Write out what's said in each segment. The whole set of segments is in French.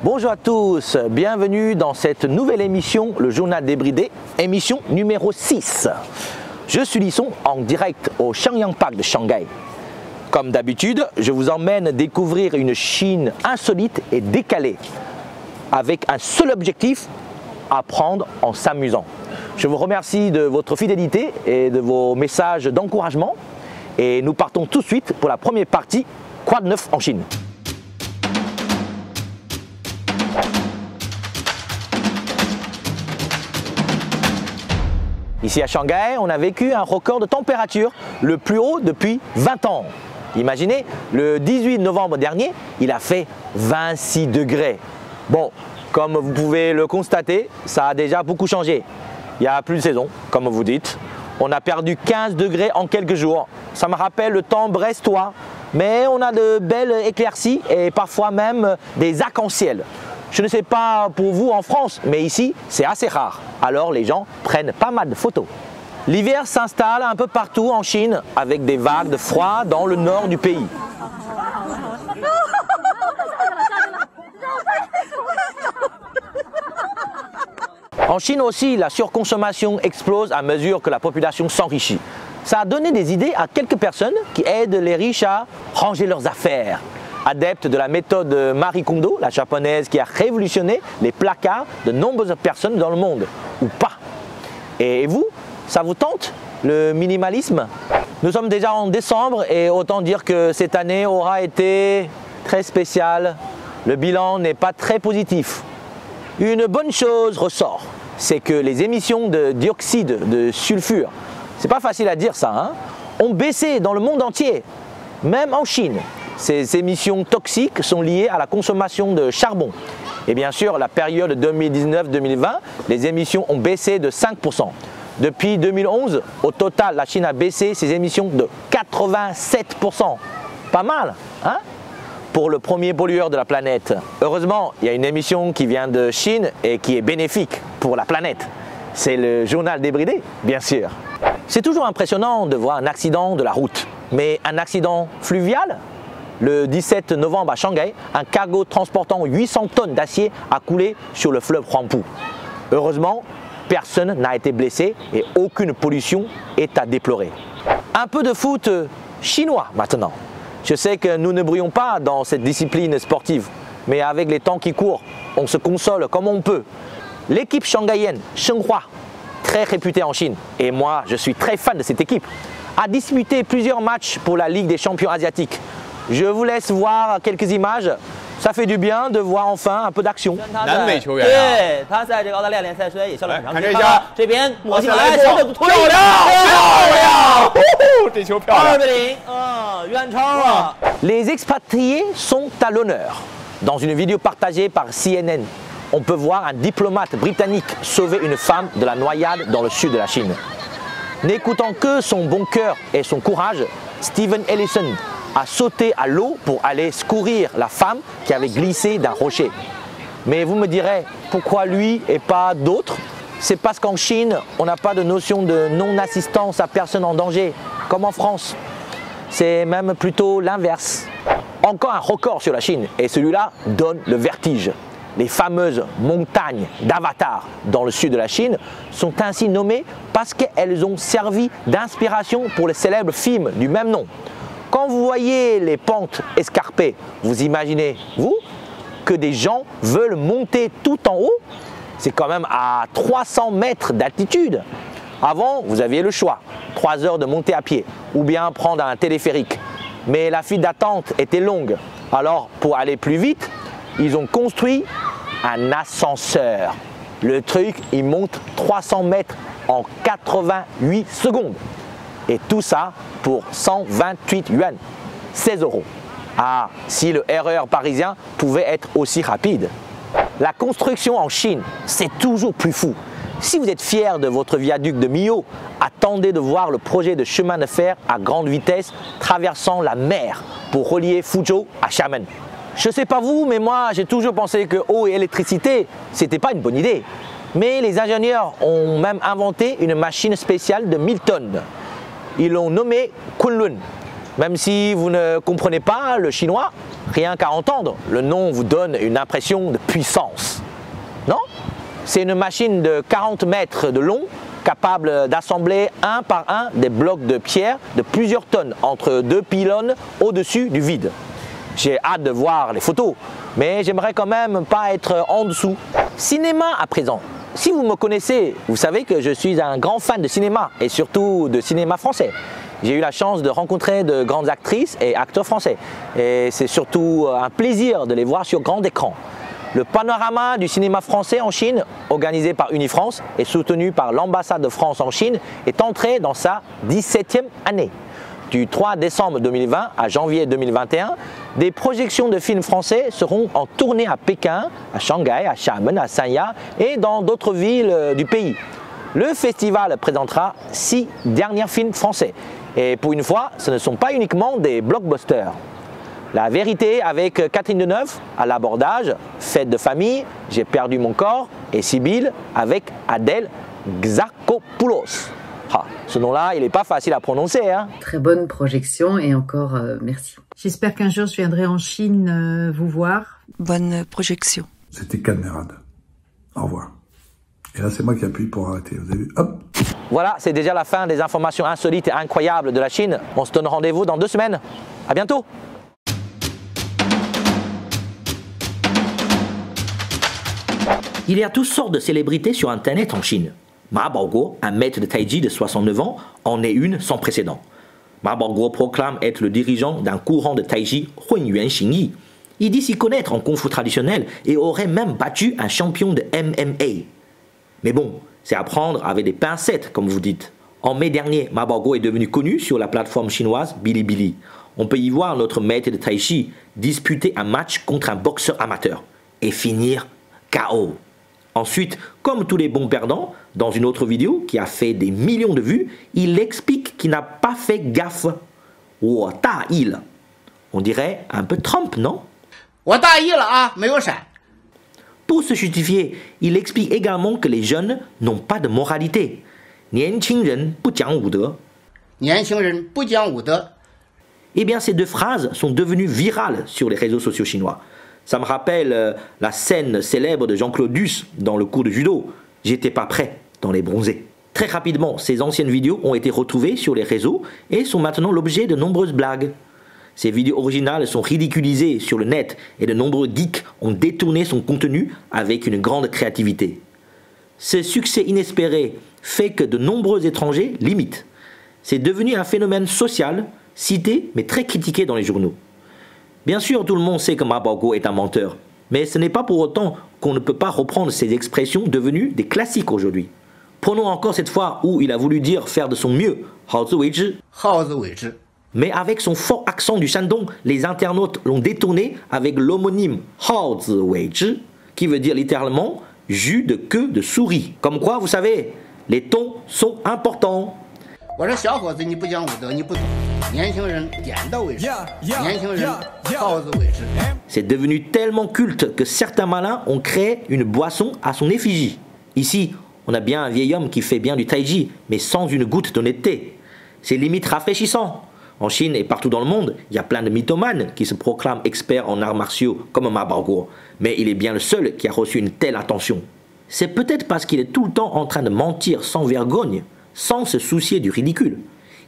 Bonjour à tous, bienvenue dans cette nouvelle émission, le journal débridé, émission numéro 6. Je suis Lisson en direct au Shenyang Park de Shanghai. Comme d'habitude, je vous emmène découvrir une Chine insolite et décalée, avec un seul objectif, apprendre en s'amusant. Je vous remercie de votre fidélité et de vos messages d'encouragement. Et nous partons tout de suite pour la première partie, quoi de neuf en Chine. Ici à Shanghai, on a vécu un record de température, le plus haut depuis 20 ans. Imaginez, le 18 novembre dernier, il a fait 26 degrés. Bon, comme vous pouvez le constater, ça a déjà beaucoup changé. Il n'y a plus de saison, comme vous dites. On a perdu 15 degrés en quelques jours. Ça me rappelle le temps brestois, mais on a de belles éclaircies et parfois même des arcs-en-ciel. Je ne sais pas pour vous en France, mais ici, c'est assez rare. Alors les gens prennent pas mal de photos. L'hiver s'installe un peu partout en Chine, avec des vagues de froid dans le nord du pays. En Chine aussi, la surconsommation explose à mesure que la population s'enrichit. Ça a donné des idées à quelques personnes qui aident les riches à ranger leurs affaires. Adepte de la méthode Marie Kondo, la japonaise qui a révolutionné les placards de nombreuses personnes dans le monde, ou pas. Et vous, ça vous tente, le minimalisme? Nous sommes déjà en décembre et autant dire que cette année aura été très spéciale. Le bilan n'est pas très positif. Une bonne chose ressort, c'est que les émissions de dioxyde de sulfure, c'est pas facile à dire ça, hein, ont baissé dans le monde entier, même en Chine. Ces émissions toxiques sont liées à la consommation de charbon. Et bien sûr, la période 2019-2020, les émissions ont baissé de 5%. Depuis 2011, au total, la Chine a baissé ses émissions de 87%. Pas mal, hein? Pour le premier pollueur de la planète. Heureusement, il y a une émission qui vient de Chine et qui est bénéfique pour la planète. C'est le journal débridé, bien sûr. C'est toujours impressionnant de voir un accident de la route. Mais un accident fluvial? Le 17 novembre à Shanghai, un cargo transportant 800 tonnes d'acier a coulé sur le fleuve Huangpu. Heureusement, personne n'a été blessé et aucune pollution est à déplorer. Un peu de foot chinois maintenant. Je sais que nous ne brillons pas dans cette discipline sportive, mais avec les temps qui courent, on se console comme on peut. L'équipe shanghaïenne Shenhua, très réputée en Chine, et moi je suis très fan de cette équipe, a disputé plusieurs matchs pour la Ligue des champions asiatiques. Je vous laisse voir quelques images. Ça fait du bien de voir enfin un peu d'action. Les expatriés sont à l'honneur. Dans une vidéo partagée par CNN, on peut voir un diplomate britannique sauver une femme de la noyade dans le sud de la Chine. N'écoutant que son bon cœur et son courage, Stephen Ellison a sauté à l'eau pour aller secourir la femme qui avait glissé d'un rocher. Mais vous me direz, pourquoi lui et pas d'autres? C'est parce qu'en Chine, on n'a pas de notion de non-assistance à personne en danger, comme en France. C'est même plutôt l'inverse. Encore un record sur la Chine, et celui-là donne le vertige. Les fameuses montagnes d'Avatar dans le sud de la Chine sont ainsi nommées parce qu'elles ont servi d'inspiration pour le célèbre film du même nom. Quand vous voyez les pentes escarpées, vous imaginez, vous, que des gens veulent monter tout en haut? C'est quand même à 300 mètres d'altitude. Avant, vous aviez le choix, 3 heures de montée à pied, ou bien prendre un téléphérique. Mais la file d'attente était longue. Alors, pour aller plus vite, ils ont construit un ascenseur. Le truc, il monte 300 mètres en 88 secondes. Et tout ça pour 128 yuan, 16 €. Ah, si le RER parisien pouvait être aussi rapide. La construction en Chine, c'est toujours plus fou. Si vous êtes fier de votre viaduc de Millau, attendez de voir le projet de chemin de fer à grande vitesse traversant la mer pour relier Fuzhou à Xiamen. Je sais pas vous, mais moi j'ai toujours pensé que eau et électricité, c'était pas une bonne idée. Mais les ingénieurs ont même inventé une machine spéciale de 1000 tonnes. Ils l'ont nommée Kunlun. Même si vous ne comprenez pas le chinois, Rien qu'à entendre, le nom vous donne une impression de puissance. Non? C'est une machine de 40 mètres de long, capable d'assembler un par un des blocs de pierre de plusieurs tonnes entre deux pylônes au-dessus du vide. J'ai hâte de voir les photos, mais j'aimerais quand même pas être en dessous. Cinéma à présent. Si vous me connaissez, vous savez que je suis un grand fan de cinéma et surtout de cinéma français. J'ai eu la chance de rencontrer de grandes actrices et acteurs français et c'est surtout un plaisir de les voir sur grand écran. Le panorama du cinéma français en Chine, organisé par Unifrance et soutenu par l'ambassade de France en Chine, est entré dans sa 17e année. Du 3 décembre 2020 à janvier 2021, des projections de films français seront en tournée à Pékin, à Shanghai, à Xiamen, à Sanya et dans d'autres villes du pays. Le festival présentera 6 derniers films français. Et pour une fois, ce ne sont pas uniquement des blockbusters. La vérité avec Catherine Deneuve à l'abordage, Fête de famille, J'ai perdu mon corps et Sibylle avec Adèle Xhakopoulos. Ah, ce nom-là, il n'est pas facile à prononcer. Hein. Très bonne projection et encore merci. J'espère qu'un jour je viendrai en Chine vous voir. Bonne projection. C'était Calmerade. Au revoir. Et là, c'est moi qui appuie pour arrêter. Vous avez vu? Hop. Voilà, c'est déjà la fin des informations insolites et incroyables de la Chine. On se donne rendez-vous dans 2 semaines. À bientôt. Il y a toutes sortes de célébrités sur Internet en Chine. Ma Baoguo, un maître de taiji de 69 ans, en est une sans précédent. Ma Baoguo proclame être le dirigeant d'un courant de taiji Hunyuan Xingyi. Il dit s'y connaître en kung-fu traditionnel et aurait même battu un champion de MMA. Mais bon, c'est à prendre avec des pincettes, comme vous dites. En mai dernier, Ma Baoguo est devenu connu sur la plateforme chinoise Bilibili. On peut y voir notre maître de taiji disputer un match contre un boxeur amateur et finir KO. Ensuite, comme tous les bons perdants, dans une autre vidéo qui a fait des millions de vues, il explique qu'il n'a pas fait gaffe. On dirait un peu Trump, non? Pour se justifier, il explique également que les jeunes n'ont pas de moralité. 年轻人不讲武德. Eh bien, ces 2 phrases sont devenues virales sur les réseaux sociaux chinois. Ça me rappelle la scène célèbre de Jean-Claude Duss dans le cours de judo. J'étais pas prêt dans les bronzés. Très rapidement, ces anciennes vidéos ont été retrouvées sur les réseaux et sont maintenant l'objet de nombreuses blagues. Ces vidéos originales sont ridiculisées sur le net et de nombreux geeks ont détourné son contenu avec une grande créativité. Ce succès inespéré fait que de nombreux étrangers l'imitent. C'est devenu un phénomène social, cité mais très critiqué dans les journaux. Bien sûr, tout le monde sait que Ma Baoguo est un menteur, mais ce n'est pas pour autant qu'on ne peut pas reprendre ces expressions devenues des classiques aujourd'hui. Prenons encore cette fois où il a voulu dire faire de son mieux, 好自为之. Mais avec son fort accent du Shandong, les internautes l'ont détourné avec l'homonyme 好自为之, qui veut dire littéralement jus de queue de souris. Comme quoi, vous savez, les tons sont importants. C'est devenu tellement culte que certains malins ont créé une boisson à son effigie. Ici, on a bien un vieil homme qui fait bien du taiji, mais sans une goutte d'honnêteté. C'est limite rafraîchissant. En Chine et partout dans le monde, il y a plein de mythomanes qui se proclament experts en arts martiaux comme Ma Baoguo, mais il est bien le seul qui a reçu une telle attention. C'est peut-être parce qu'il est tout le temps en train de mentir sans vergogne, sans se soucier du ridicule.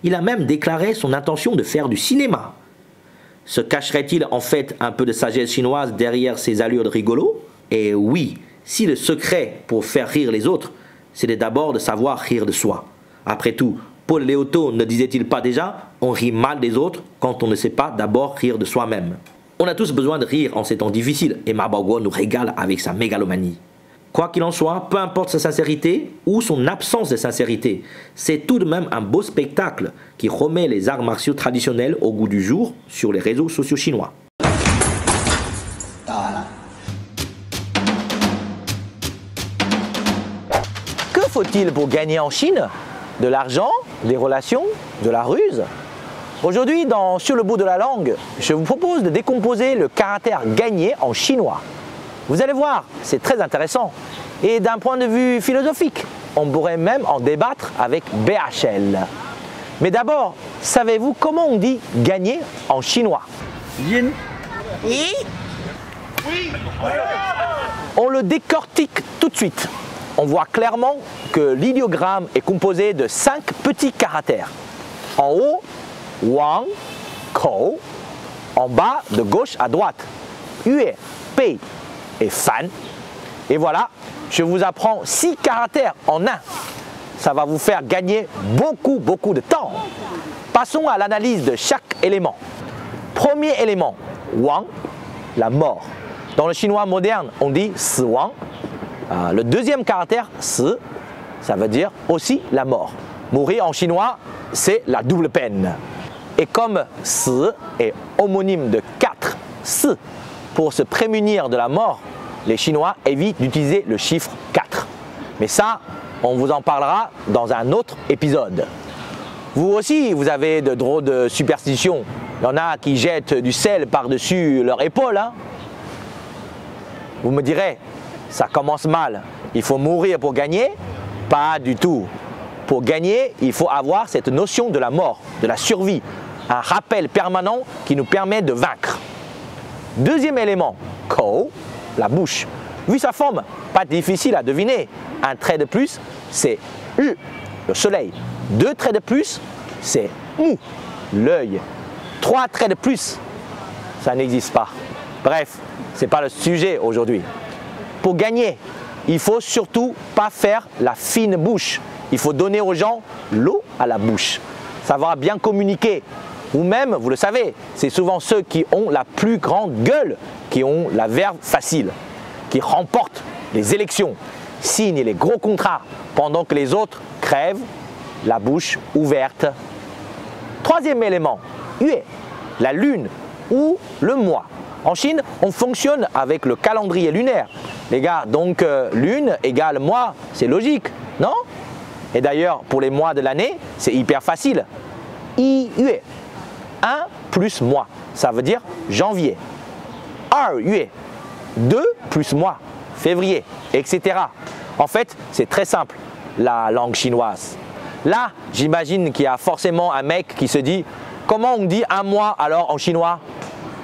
Il a même déclaré son intention de faire du cinéma. Se cacherait-il en fait un peu de sagesse chinoise derrière ses allures de rigolo? Et oui, si le secret pour faire rire les autres, c'est d'abord de savoir rire de soi. Après tout, Paul Léoto ne disait-il pas déjà « on rit mal des autres quand on ne sait pas d'abord rire de soi-même ». On a tous besoin de rire en ces temps difficiles et Ma Baoguo nous régale avec sa mégalomanie. Quoi qu'il en soit, peu importe sa sincérité ou son absence de sincérité, c'est tout de même un beau spectacle qui remet les arts martiaux traditionnels au goût du jour sur les réseaux sociaux chinois. Que faut-il pour gagner en Chine? De l'argent, des relations, de la ruse? Aujourd'hui, dans Sur le bout de la langue, je vous propose de décomposer le caractère gagner en chinois. Vous allez voir, c'est très intéressant. Et d'un point de vue philosophique, on pourrait même en débattre avec BHL. Mais d'abord, savez-vous comment on dit gagner en chinois? Yin, On le décortique tout de suite. On voit clairement que l'idéogramme est composé de 5 petits caractères. En haut, Wang, Kou. En bas, de gauche à droite, Yue, Pei et Fan. Et voilà, je vous apprends 6 caractères en un. Ça va vous faire gagner beaucoup de temps. Passons à l'analyse de chaque élément. Premier élément, Wang, la mort. Dans le chinois moderne, on dit Si Wang. Le deuxième caractère, Si, ça veut dire aussi la mort. Mourir en chinois, c'est la double peine. Et comme Si est homonyme de 4 Si, pour se prémunir de la mort, les Chinois évitent d'utiliser le chiffre 4. Mais ça, on vous en parlera dans un autre épisode. Vous aussi, vous avez de drôles de superstitions. Il y en a qui jettent du sel par-dessus leur épaule. Hein. Vous me direz, ça commence mal. Il faut mourir pour gagner? Pas du tout. Pour gagner, il faut avoir cette notion de la mort, de la survie. Un rappel permanent qui nous permet de vaincre. Deuxième élément, Kou, la bouche. Vu sa forme, pas difficile à deviner. Un trait de plus, c'est U, le soleil. 2 traits de plus, c'est Mu, l'œil. 3 traits de plus, ça n'existe pas. Bref, ce n'est pas le sujet aujourd'hui. Pour gagner, il ne faut surtout pas faire la fine bouche. Il faut donner aux gens l'eau à la bouche. Savoir bien communiquer. Ou même, vous le savez, c'est souvent ceux qui ont la plus grande gueule, qui ont la verve facile, qui remportent les élections, signent les gros contrats, pendant que les autres crèvent la bouche ouverte. Troisième élément, Yue, la lune ou le mois. En Chine, on fonctionne avec le calendrier lunaire. Les gars, donc lune égale mois, c'est logique, non? Et d'ailleurs, pour les mois de l'année, c'est hyper facile. Yue, 1 plus mois, ça veut dire janvier. 2, 2 plus mois, février, etc. En fait, c'est très simple, la langue chinoise. Là, j'imagine qu'il y a forcément un mec qui se dit « Comment on dit un mois alors en chinois ?»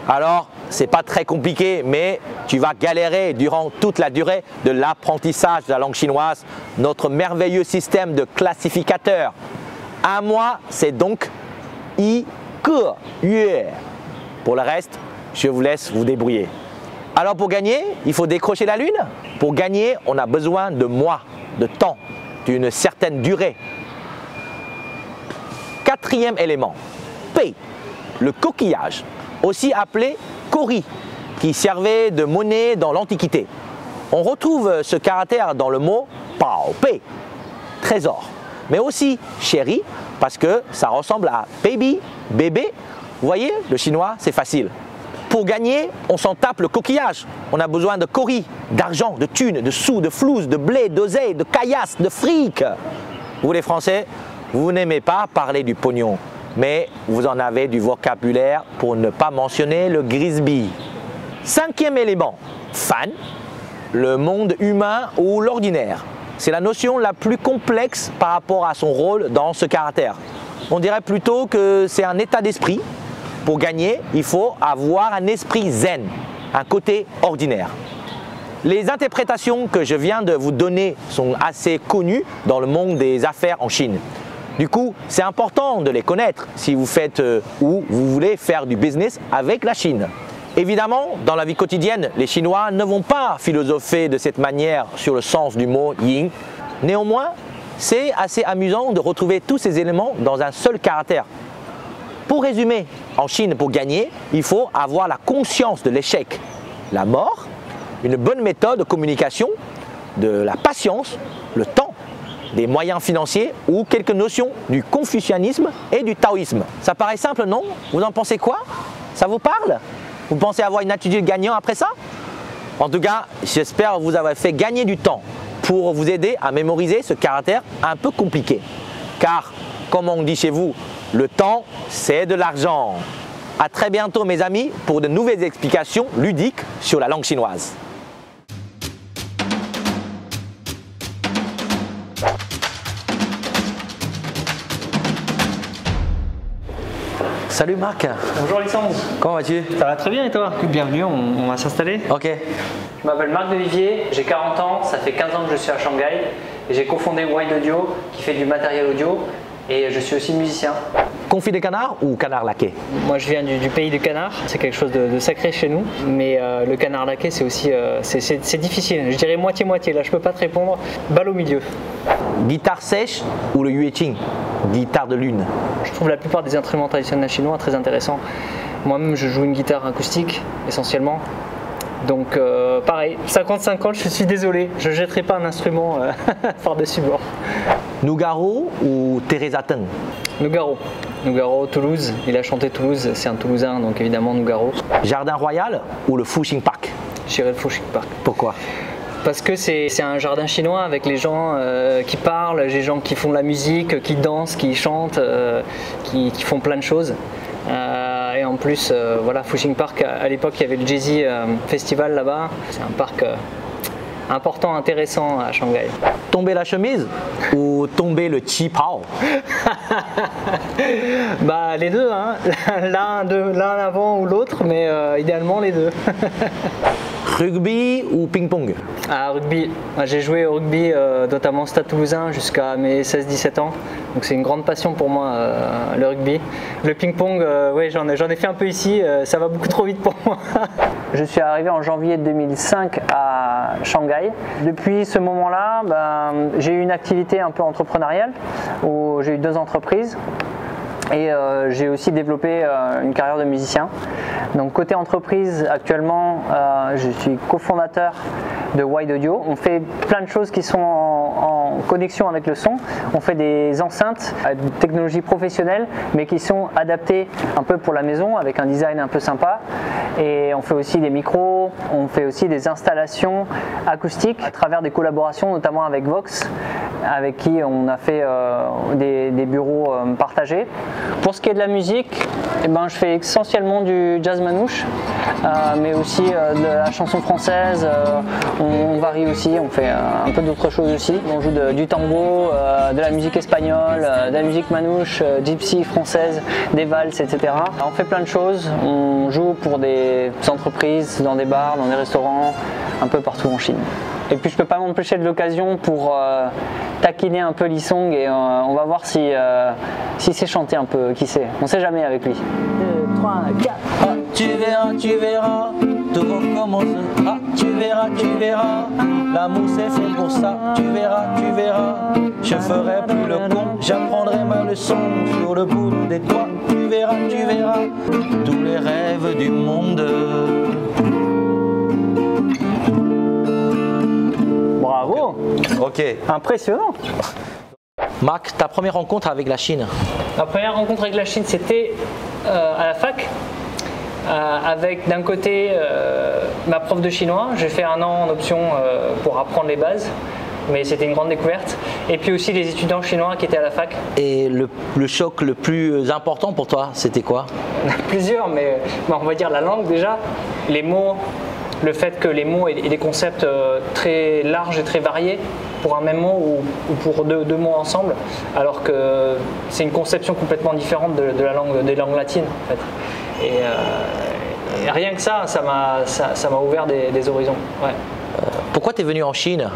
Alors, c'est pas très compliqué, mais tu vas galérer durant toute la durée de l'apprentissage de la langue chinoise, notre merveilleux système de classificateurs. Un mois, c'est donc I, Ke, Yue. Pour le reste, je vous laisse vous débrouiller. Alors pour gagner, il faut décrocher la lune. Pour gagner, on a besoin de mois, de temps, d'une certaine durée. Quatrième élément, Pei, le coquillage, aussi appelé Kori, qui servait de monnaie dans l'Antiquité. On retrouve ce caractère dans le mot Pao Pei, trésor, mais aussi chéri, parce que ça ressemble à baby, bébé. Vous voyez, le chinois, c'est facile. Pour gagner, on s'en tape le coquillage. On a besoin de Kori, d'argent, de thunes, de sous, de flouses, de blé, d'oseille, de caillasse, de fric. Vous les Français, vous n'aimez pas parler du pognon, mais vous en avez du vocabulaire pour ne pas mentionner le grisby. Cinquième élément, Fan, le monde humain ou l'ordinaire. C'est la notion la plus complexe par rapport à son rôle dans ce caractère. On dirait plutôt que c'est un état d'esprit. Pour gagner, il faut avoir un esprit zen, un côté ordinaire. Les interprétations que je viens de vous donner sont assez connues dans le monde des affaires en Chine. Du coup, c'est important de les connaître si vous faites ou vous voulez faire du business avec la Chine. Évidemment, dans la vie quotidienne, les Chinois ne vont pas philosopher de cette manière sur le sens du mot yin. Néanmoins, c'est assez amusant de retrouver tous ces éléments dans un seul caractère. Pour résumer, en Chine, pour gagner, il faut avoir la conscience de l'échec, la mort, une bonne méthode de communication, de la patience, le temps, des moyens financiers ou quelques notions du confucianisme et du taoïsme. Ça paraît simple, non? Vous en pensez quoi? Ça vous parle? Vous pensez avoir une attitude gagnante après ça? En tout cas, j'espère vous avoir fait gagner du temps pour vous aider à mémoriser ce caractère un peu compliqué. Car, comme on dit chez vous, le temps, c'est de l'argent. À très bientôt mes amis pour de nouvelles explications ludiques sur la langue chinoise. Salut Marc. Bonjour Alexandre. Comment vas-tu? Ça va très bien et toi? Bienvenue, on va s'installer. Ok. Je m'appelle Marc Devivier, j'ai 40 ans, ça fait 15 ans que je suis à Shanghai et j'ai cofondé Wide Audio qui fait du matériel audio et je suis aussi musicien. Confit de canard ou canard laqué? Moi je viens du pays du canard, c'est quelque chose de sacré chez nous, mais le canard laqué c'est aussi c'est difficile, je dirais moitié-moitié, là je peux pas te répondre, balle au milieu. Guitare sèche ou le yueqing? Guitare de lune? Je trouve la plupart des instruments traditionnels chinois très intéressants. Moi-même je joue une guitare acoustique essentiellement. Donc pareil, 50-50, je suis désolé, je ne jetterai pas un instrument par-dessus bord. Nougaro ou Teresa Teng? Nougaro. Nougaro, Toulouse, il a chanté Toulouse, c'est un Toulousain, donc évidemment Nougaro. Jardin Royal ou le Fuxing Park? J'irai le Fuxing Park. Pourquoi? Parce que c'est un jardin chinois avec les gens qui parlent, les gens qui font de la musique, qui dansent, qui chantent, qui font plein de choses. Et en plus, voilà, Fuxing Park, à l'époque, il y avait le Jay-Z Festival là-bas. C'est un parc important, intéressant à Shanghai. Tomber la chemise ou tomber le chi pao? Bah les deux, hein. L'un avant ou l'autre, mais idéalement les deux. Rugby ou ping-pong? Rugby. J'ai joué au rugby, notamment au Stade Toulousain, jusqu'à mes 16-17 ans. Donc c'est une grande passion pour moi, le rugby. Le ping-pong, ouais, j'en ai fait un peu ici, ça va beaucoup trop vite pour moi. Je suis arrivé en janvier 2005 à Shanghai. Depuis ce moment-là, j'ai eu une activité un peu entrepreneuriale où j'ai eu 2 entreprises. Et j'ai aussi développé une carrière de musicien. Donc côté entreprise, actuellement, je suis cofondateur de Wide Audio. On fait plein de choses qui sont en connexion avec le son. On fait des enceintes avec une technologie professionnelle, mais qui sont adaptées un peu pour la maison, avec un design un peu sympa. Et on fait aussi des micros, on fait aussi des installations acoustiques à travers des collaborations, notamment avec Vox, avec qui on a fait des bureaux partagés. Pour ce qui est de la musique, je fais essentiellement du jazz manouche, mais aussi de la chanson française. On varie aussi, on fait un peu d'autres choses aussi. On joue du tango, de la musique espagnole, de la musique manouche, gypsy française, des valses, etc. On fait plein de choses. On joue pour des entreprises, dans des bars, dans des restaurants, un peu partout en Chine. Et puis je peux pas m'empêcher de l'occasion pour taquiner un peu Lee Song et on va voir si c'est chanté un peu, qui sait. On sait jamais avec lui. 2, 3, 4. Ah, tu verras, tout recommence. Ah, tu verras, l'amour c'est fait pour ça. Tu verras, je ferai plus le con, j'apprendrai ma leçon sur le bout des doigts. Tu verras, tous les rêves du monde. Bravo. Ok. Impressionnant. Marc, ta première rencontre avec la Chine? Ma première rencontre avec la Chine, c'était à la fac, avec d'un côté ma prof de chinois. J'ai fait 1 an en option pour apprendre les bases, mais c'était une grande découverte. Et puis aussi les étudiants chinois qui étaient à la fac. Et le choc le plus important pour toi, c'était quoi? Plusieurs, mais on va dire la langue déjà, les mots. Le fait que les mots aient des concepts très larges et très variés pour un même mot ou pour deux mots ensemble, alors que c'est une conception complètement différente de la langue, des langues latines en fait. Et rien que ça m'a ouvert des horizons. Ouais. Pourquoi tu es venu en Chine?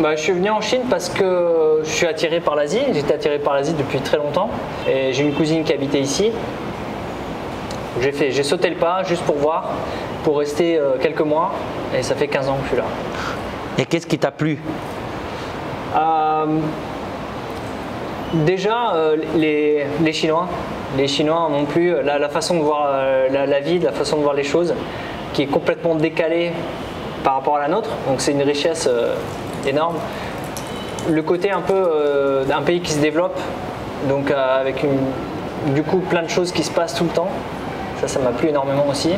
Je suis venu en Chine parce que je suis attiré par l'Asie. J'étais attiré par l'Asie depuis très longtemps et j'ai une cousine qui habitait ici. J'ai sauté le pas juste pour voir, pour rester quelques mois, et ça fait 15 ans que je suis là. Et qu'est-ce qui t'a plu? Déjà, les Chinois. Les Chinois m'ont plu, la façon de voir la vie, la façon de voir les choses, qui est complètement décalée par rapport à la nôtre, donc c'est une richesse énorme. Le côté un peu d'un pays qui se développe, donc avec du coup plein de choses qui se passent tout le temps. Ça m'a plu énormément aussi.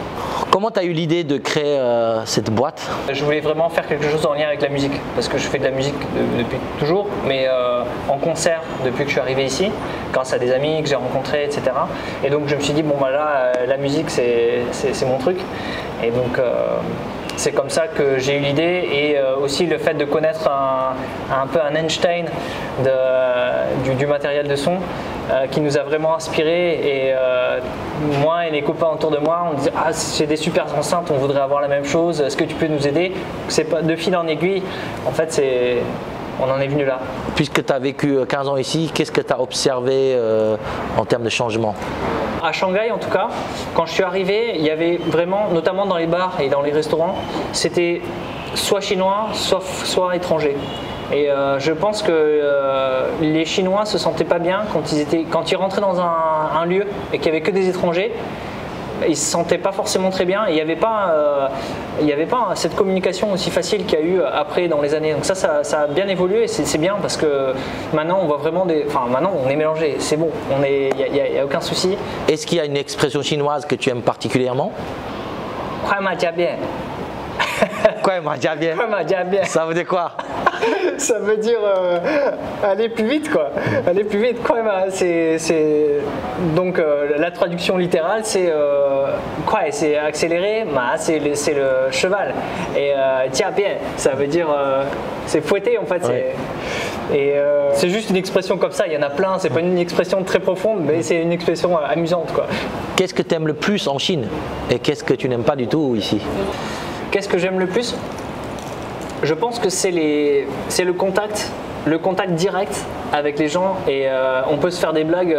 Comment tu as eu l'idée de créer cette boîte? Je voulais vraiment faire quelque chose en lien avec la musique, parce que je fais de la musique depuis toujours, mais en concert depuis que je suis arrivé ici, grâce à des amis que j'ai rencontrés, etc. Et donc je me suis dit, la musique c'est mon truc. Et donc c'est comme ça que j'ai eu l'idée, et aussi le fait de connaître un peu un Einstein du matériel de son. qui nous a vraiment inspiré. Et moi et les copains autour de moi, on disait ah, c'est des super enceintes, on voudrait avoir la même chose, est-ce que tu peux nous aider? C'est pas de fil en aiguille, en fait on en est venu là. Puisque tu as vécu 15 ans ici, qu'est-ce que tu as observé en termes de changement? À Shanghai en tout cas, quand je suis arrivé, il y avait vraiment, notamment dans les bars et dans les restaurants, c'était soit chinois, soit étrangers. Et je pense que les Chinois se sentaient pas bien quand ils rentraient dans un lieu et qu'il n'y avait que des étrangers. Ils se sentaient pas forcément très bien et il n'y avait pas cette communication aussi facile qu'il y a eu après dans les années. Donc ça a bien évolué et c'est bien parce que maintenant on voit vraiment maintenant on est mélangé, c'est bon, il n'y a aucun souci. Est-ce qu'il y a une expression chinoise que tu aimes particulièrement? Kuai ma jia bian. Kuai ma jia bian. Kuai ma jia bian. Ça veut dire quoi? Ça veut dire aller plus vite quoi. Aller plus vite. Donc la traduction littérale c'est c'est accélérer, ma c'est le cheval et jia bian ça veut dire c'est fouetter en fait. Ouais. C'est juste une expression comme ça, il y en a plein, c'est pas une expression très profonde mais c'est une expression amusante quoi. Qu'est-ce que tu aimes le plus en Chine et qu'est-ce que tu n'aimes pas du tout ici? Qu'est-ce que j'aime le plus? Je pense que c'est le contact direct avec les gens et on peut se faire des blagues,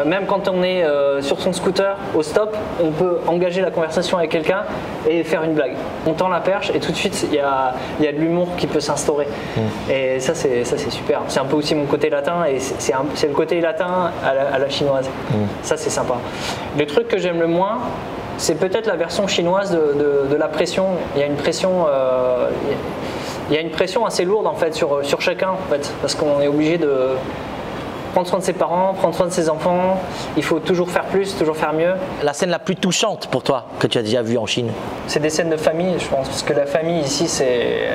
même quand on est sur son scooter au stop, on peut engager la conversation avec quelqu'un et faire une blague. On tend la perche et tout de suite il y a de l'humour qui peut s'instaurer. Et ça c'est super. C'est un peu aussi mon côté latin et c'est le côté latin à la chinoise. Ça c'est sympa. Le truc que j'aime le moins, c'est peut-être la version chinoise de la pression. Il y a une pression. Il y a une pression assez lourde en fait sur chacun en fait, parce qu'on est obligé de prendre soin de ses parents, prendre soin de ses enfants. Il faut toujours faire plus, toujours faire mieux. La scène la plus touchante pour toi que tu as déjà vue en Chine? C'est des scènes de famille, je pense, parce que la famille ici c'est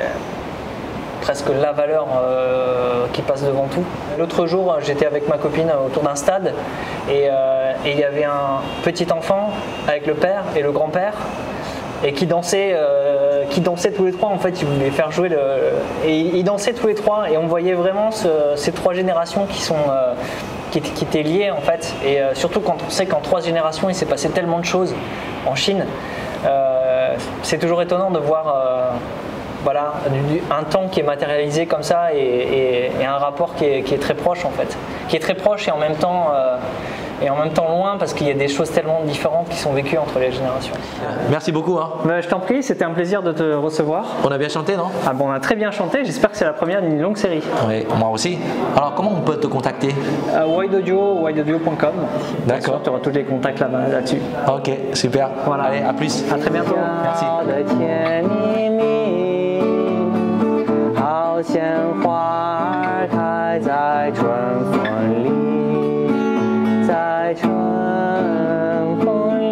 presque la valeur qui passe devant tout. L'autre jour, j'étais avec ma copine autour d'un stade et il y avait un petit enfant avec le père et le grand-père et qui dansaient tous les trois. En fait, ils voulaient faire jouer et ils dansaient tous les trois et on voyait vraiment ces trois générations qui étaient liées en fait. Et surtout quand on sait qu'en 3 générations il s'est passé tellement de choses en Chine, c'est toujours étonnant de voir un temps qui est matérialisé comme ça et un rapport qui est très proche en fait, qui est très proche et en même temps loin parce qu'il y a des choses tellement différentes qui sont vécues entre les générations. Merci beaucoup. Je t'en prie, c'était un plaisir de te recevoir. On a bien chanté, non? Ah bon, on a très bien chanté, j'espère que c'est la première d'une longue série. Oui, moi aussi. Alors comment on peut te contacter? wideaudio.com. D'accord. Tu auras tous les contacts là-dessus. Ok, super. Voilà. Allez, à plus. À très bientôt. Merci. 好像花儿开在春风里，在春风里。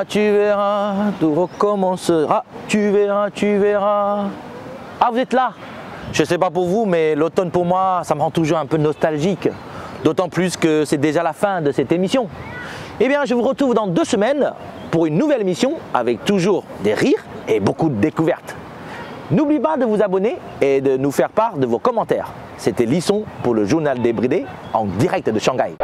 Tu verras, tout recommencera. Tu verras. Ah, vous êtes là? Je ne sais pas pour vous, mais l'automne pour moi, ça me rend toujours un peu nostalgique. D'autant plus que c'est déjà la fin de cette émission. Eh bien, je vous retrouve dans 2 semaines pour une nouvelle émission avec toujours des rires et beaucoup de découvertes. N'oubliez pas de vous abonner et de nous faire part de vos commentaires. C'était Lisson pour le journal débridé en direct de Shanghai.